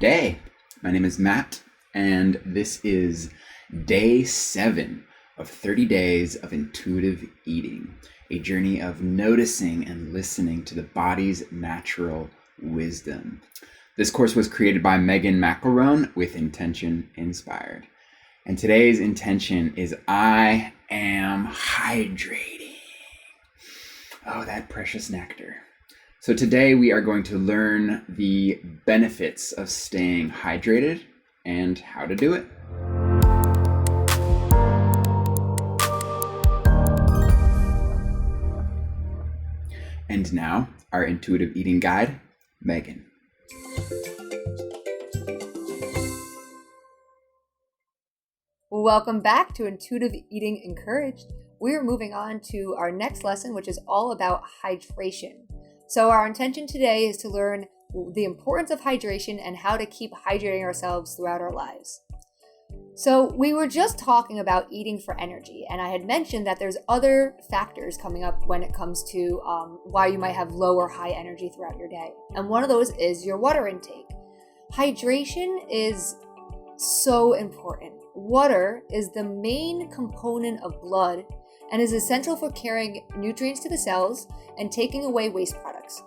Good day. My name is Matt, and this is day 7 of 30 days of intuitive eating, a journey of noticing and listening to the body's natural wisdom. This course was created by Megan McElroan with intention inspired. And today's intention is I am hydrating. Oh, that precious nectar. So today we are going to learn the benefits of staying hydrated and how to do it. And now, our intuitive eating guide, Megan. Welcome back to Intuitive Eating Encouraged. We're moving on to our next lesson, which is all about hydration. So our intention today is to learn the importance of hydration and how to keep hydrating ourselves throughout our lives. So we were just talking about eating for energy, and I had mentioned that there's other factors coming up when it comes to why you might have low or high energy throughout your day. And one of those is your water intake. Hydration is so important. Water is the main component of blood and is essential for carrying nutrients to the cells and taking away waste products.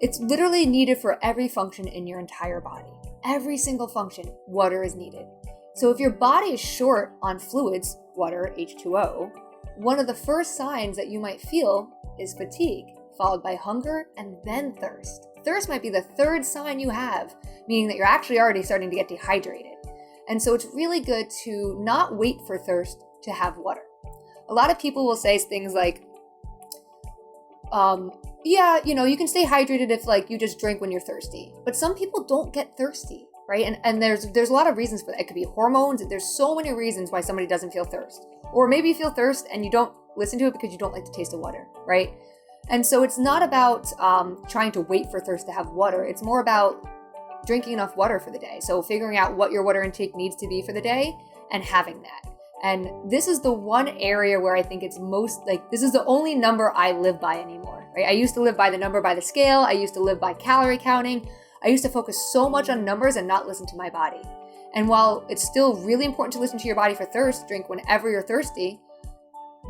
It's literally needed for every function in your entire body. Every single function, water is needed. So if your body is short on fluids, water, H2O, one of the first signs that you might feel is fatigue, followed by hunger and then thirst. Thirst might be the third sign you have, meaning that you're actually already starting to get dehydrated. And so it's really good to not wait for thirst to have water. A lot of people will say things like, you can stay hydrated if you just drink when you're thirsty. But some people don't get thirsty, right? And there's a lot of reasons for that. It could be hormones. There's so many reasons why somebody doesn't feel thirst. Or maybe you feel thirst and you don't listen to it because you don't like the taste of water, right? And so it's not about trying to wait for thirst to have water. It's more about drinking enough water for the day. So figuring out what your water intake needs to be for the day and having that. And this is the one area where I think it's most this is the only number I live by anymore, right? I used to live by the number by the scale. I used to live by calorie counting. I used to focus so much on numbers and not listen to my body. And while it's still really important to listen to your body for thirst, drink whenever you're thirsty,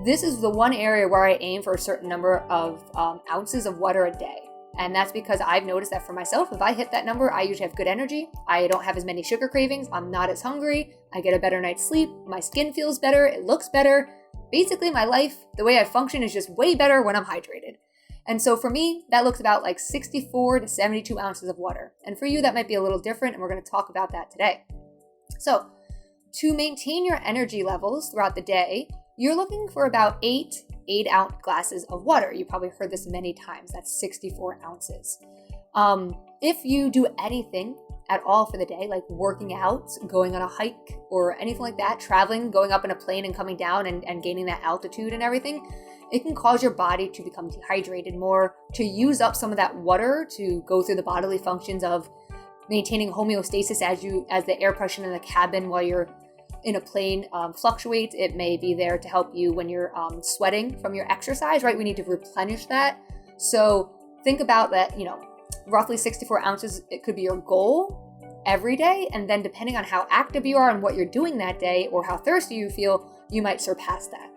this is the one area where I aim for a certain number of ounces of water a day. And that's because I've noticed that for myself, if I hit that number, I usually have good energy. I don't have as many sugar cravings. I'm not as hungry. I get a better night's sleep. My skin feels better. It looks better. Basically, my life, the way I function is just way better when I'm hydrated. And so for me, that looks about 64 to 72 ounces of water. And for you, that might be a little different. And we're going to talk about that today. So to maintain your energy levels throughout the day, you're looking for about 8-ounce glasses of water. You probably heard this many times. That's 64 ounces. If you do anything at all for the day, like working out, going on a hike, or anything like that, traveling, going up in a plane and coming down and gaining that altitude and everything, it can cause your body to become dehydrated more, to use up some of that water to go through the bodily functions of maintaining homeostasis as the air pressure in the cabin while you're in a plane fluctuates. It may be there to help you when you're sweating from your exercise, right? We need to replenish that. So think about that, roughly 64 ounces, it could be your goal every day. And then depending on how active you are and what you're doing that day or how thirsty you feel, you might surpass that.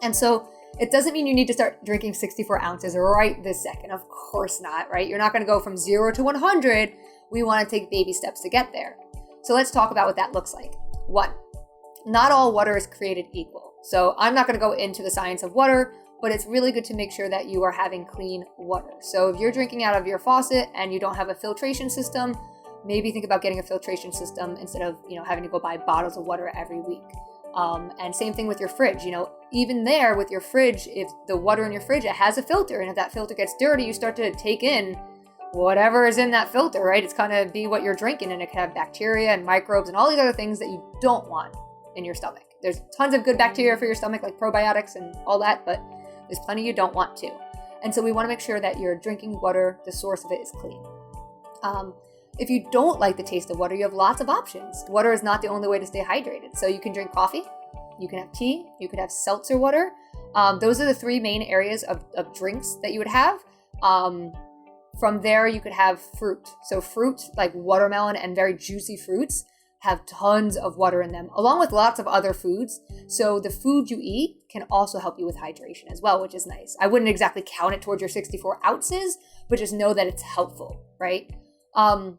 And so it doesn't mean you need to start drinking 64 ounces right this second. Of course not, right? You're not going to go from 0 to 100. We want to take baby steps to get there. So let's talk about what that looks like. 1, not all water is created equal. So I'm not going to go into the science of water, but it's really good to make sure that you are having clean water. So if you're drinking out of your faucet and you don't have a filtration system, maybe think about getting a filtration system instead of, having to go buy bottles of water every week. And same thing with your fridge. Even there with your fridge, if the water in your fridge, it has a filter, and if that filter gets dirty, you start to take in whatever is in that filter, right? It's going to be what you're drinking, and it can have bacteria and microbes and all these other things that you don't want in your stomach. There's tons of good bacteria for your stomach, like probiotics and all that, but there's plenty you don't want to. And so we want to make sure that your drinking water, the source of it, is clean. If you don't like the taste of water, you have lots of options. Water is not the only way to stay hydrated. So you can drink coffee, you can have tea, you could have seltzer water. Those are the 3 main areas of drinks that you would have. From there, you could have fruit. So fruit, like watermelon and very juicy fruits, have tons of water in them, along with lots of other foods. So the food you eat can also help you with hydration as well, which is nice. I wouldn't exactly count it towards your 64 ounces, but just know that it's helpful, right? And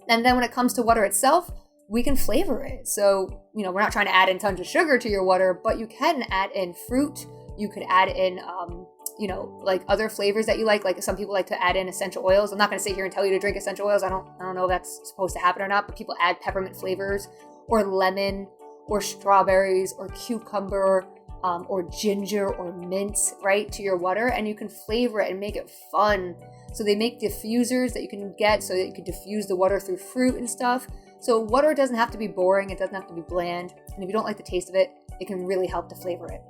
then when it comes to water itself, we can flavor it. So, we're not trying to add in tons of sugar to your water, but you can add in fruit. You could add in, like other flavors that you like. Like some people like to add in essential oils. I'm not going to sit here and tell you to drink essential oils. I don't know if that's supposed to happen or not, but people add peppermint flavors or lemon or strawberries or cucumber or ginger or mint, right, to your water. And you can flavor it and make it fun. So they make diffusers that you can get so that you can diffuse the water through fruit and stuff. So water doesn't have to be boring. It doesn't have to be bland. And if you don't like the taste of it, it can really help to flavor it.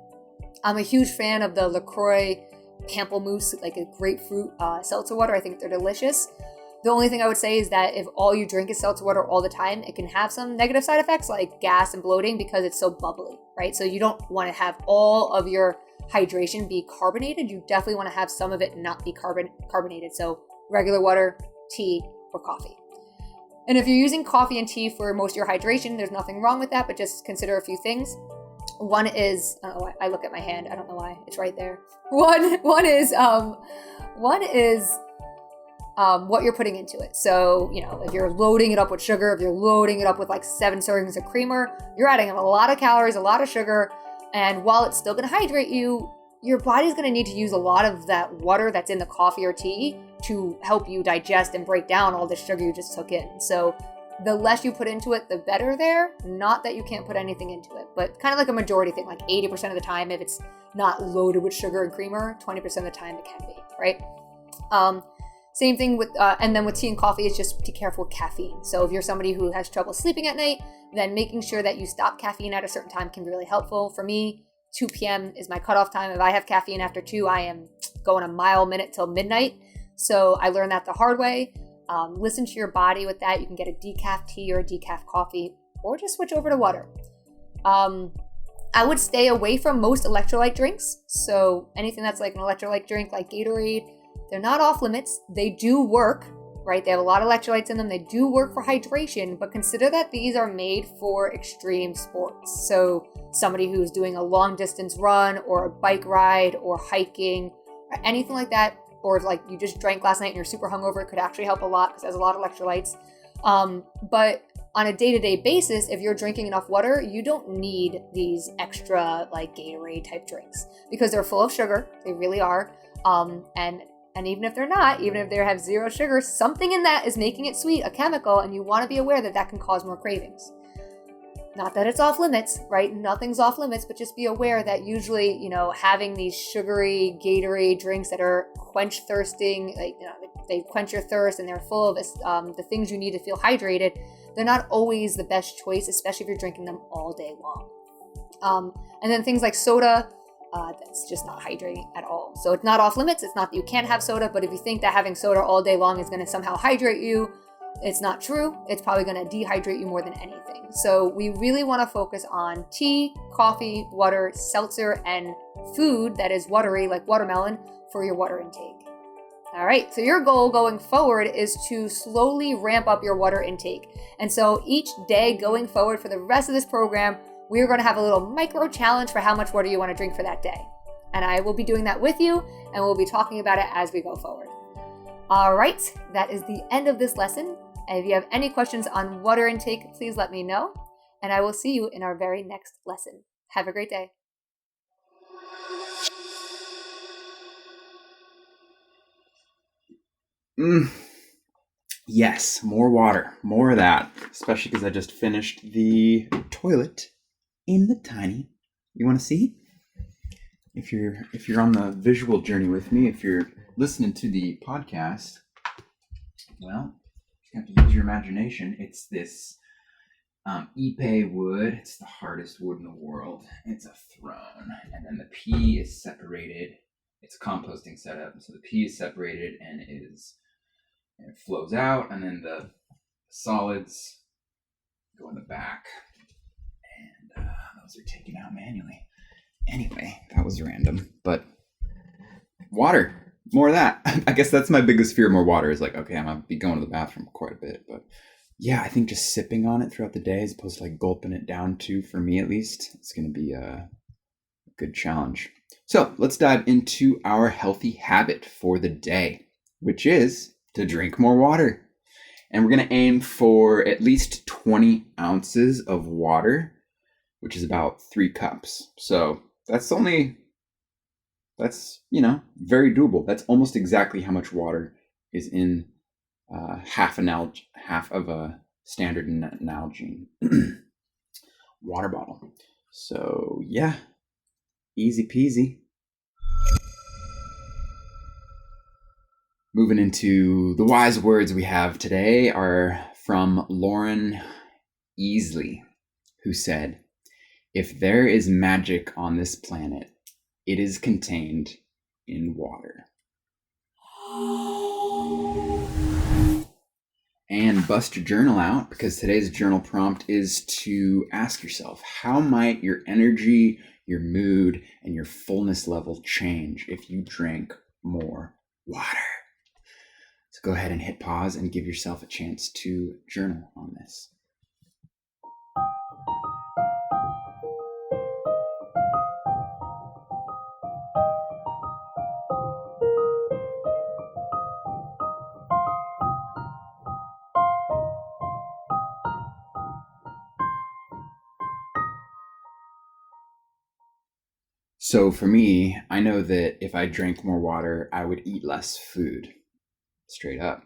I'm a huge fan of the LaCroix Pamplemousse, like a grapefruit seltzer water. I think they're delicious. The only thing I would say is that if all you drink is seltzer water all the time, it can have some negative side effects like gas and bloating because it's so bubbly, right? So you don't want to have all of your hydration be carbonated. You definitely want to have some of it not be carbonated. So regular water, tea, or coffee. And if you're using coffee and tea for most of your hydration, there's nothing wrong with that, but just consider a few things. One is, I look at my hand. I don't know why. It's right there. One is what you're putting into it. So, if you're loading it up with sugar, if you're loading it up with like 7 servings of creamer, you're adding a lot of calories, a lot of sugar. And while it's still going to hydrate you, your body's going to need to use a lot of that water that's in the coffee or tea to help you digest and break down all the sugar you just took in. So the less you put into it, the better there. Not that you can't put anything into it, but kind of like a majority thing, like 80% of the time, if it's not loaded with sugar and creamer, 20% of the time it can be, right? Same thing with, and then with tea and coffee, is just be careful with caffeine. So if you're somebody who has trouble sleeping at night, then making sure that you stop caffeine at a certain time can be really helpful. For me, 2 p.m. is my cutoff time. If I have caffeine after 2, I am going a mile a minute till midnight. So I learned that the hard way. Listen to your body with that. You can get a decaf tea or a decaf coffee, or just switch over to water. I would stay away from most electrolyte drinks. So anything that's like an electrolyte drink, like Gatorade, they're not off limits. They do work, right? They have a lot of electrolytes in them. They do work for hydration, but consider that these are made for extreme sports. So somebody who's doing a long distance run or a bike ride or hiking or anything like that, or if like you just drank last night and you're super hungover, it could actually help a lot because it has a lot of electrolytes. But on a day-to-day basis, if you're drinking enough water, you don't need these extra like Gatorade type drinks because they're full of sugar. They really are. And even if they're not, even if they have 0 sugar, something in that is making it sweet, a chemical, and you want to be aware that that can cause more cravings. Not that it's off limits, right? Nothing's off limits, but just be aware that usually, having these sugary Gatorade drinks that are quench thirsting, like, they quench your thirst and they're full of the things you need to feel hydrated, they're not always the best choice, especially if you're drinking them all day long. And then things like soda, that's just not hydrating at all. So it's not off limits. It's not that you can't have soda, but if you think that having soda all day long is going to somehow hydrate you, it's not true. It's probably going to dehydrate you more than anything. So we really want to focus on tea, coffee, water, seltzer, and food that is watery, like watermelon, for your water intake. All right, so your goal going forward is to slowly ramp up your water intake. And so each day going forward for the rest of this program, we are going to have a little micro challenge for how much water you want to drink for that day. And I will be doing that with you, and we'll be talking about it as we go forward. All right, that is the end of this lesson. And if you have any questions on water intake, please let me know. And I will see you in our very next lesson. Have a great day. Yes, more water, more of that, especially because I just finished the toilet in the tiny. You want to see? If you're on the visual journey with me, if you're listening to the podcast, well, you have to use your imagination. It's this Ipe wood. It's the hardest wood in the world. It's a throne, and then the pea is separated. It's a composting setup, so the pea is separated and it flows out, and then the solids go in the back, and those are taken out manually. Anyway, that was random, but water. more of that. I guess that's my biggest fear. More water is like, okay, I'm gonna be going to the bathroom quite a bit, but yeah, I think just sipping on it throughout the day as opposed to like gulping it down too, for me at least, it's gonna be a good challenge. So let's dive into our healthy habit for the day, which is to drink more water. And we're going to aim for at least 20 ounces of water, which is about 3 cups. So that's, very doable. That's almost exactly how much water is in half of a standard Nalgene water bottle. So yeah, easy peasy. Moving into the wise words we have today are from Lauren Easley, who said, "If there is magic on this planet, it is contained in water." And bust your journal out, because today's journal prompt is to ask yourself, how might your energy, your mood, and your fullness level change if you drank more water? So go ahead and hit pause and give yourself a chance to journal on this. So for me, I know that if I drank more water, I would eat less food, straight up.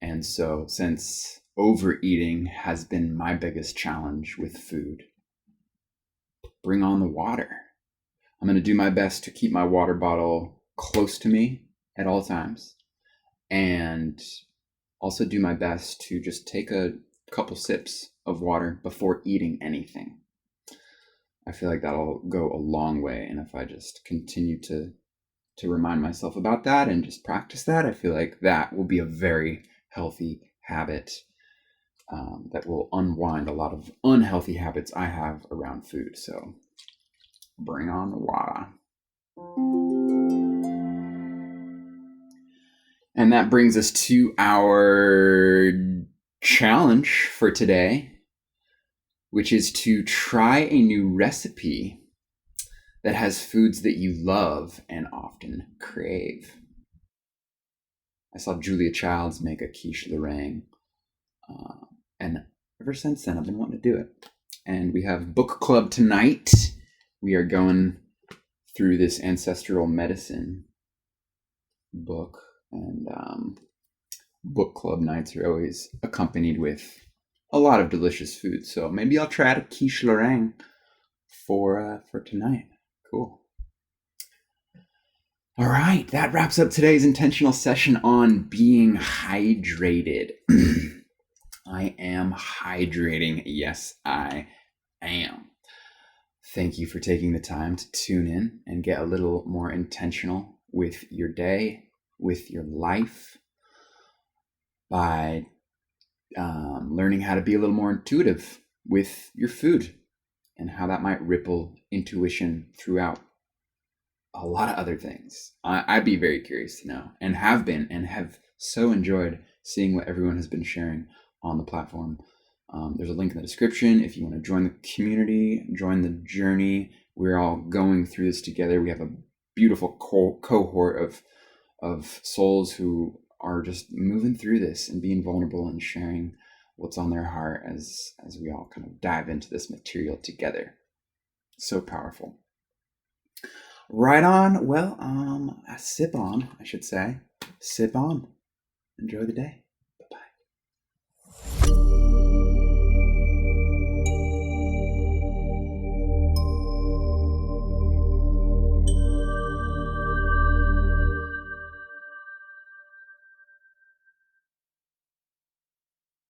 And so since overeating has been my biggest challenge with food, bring on the water. I'm going to do my best to keep my water bottle close to me at all times, and also do my best to just take a couple sips of water before eating anything. I feel like that'll go a long way. And if I just continue to remind myself about that and just practice that, I feel like that will be a very healthy habit that will unwind a lot of unhealthy habits I have around food. So bring on the water. And that brings us to our challenge for today, which is to try a new recipe that has foods that you love and often crave. I saw Julia Childs make a quiche meringue, and ever since then I've been wanting to do it. And we have book club tonight. We are going through this ancestral medicine book, and book club nights are always accompanied with a lot of delicious food. So maybe I'll try a quiche meringue for tonight. Cool. All right, that wraps up today's intentional session on being hydrated. I am hydrating. Yes, I am. Thank you for taking the time to tune in and get a little more intentional with your day, with your life, by learning how to be a little more intuitive with your food and how that might ripple intuition throughout a lot of other things. I'd be very curious to know, and have been, and have so enjoyed seeing what everyone has been sharing on the platform. There's a link in the description if you want to join the community, join the journey. We're all going through this together. We have a beautiful cohort of souls who are just moving through this and being vulnerable and sharing what's on their heart as we all kind of dive into this material together. So powerful. Right on. Well, sip on, I should say. Sip on. Enjoy the day. Bye-bye.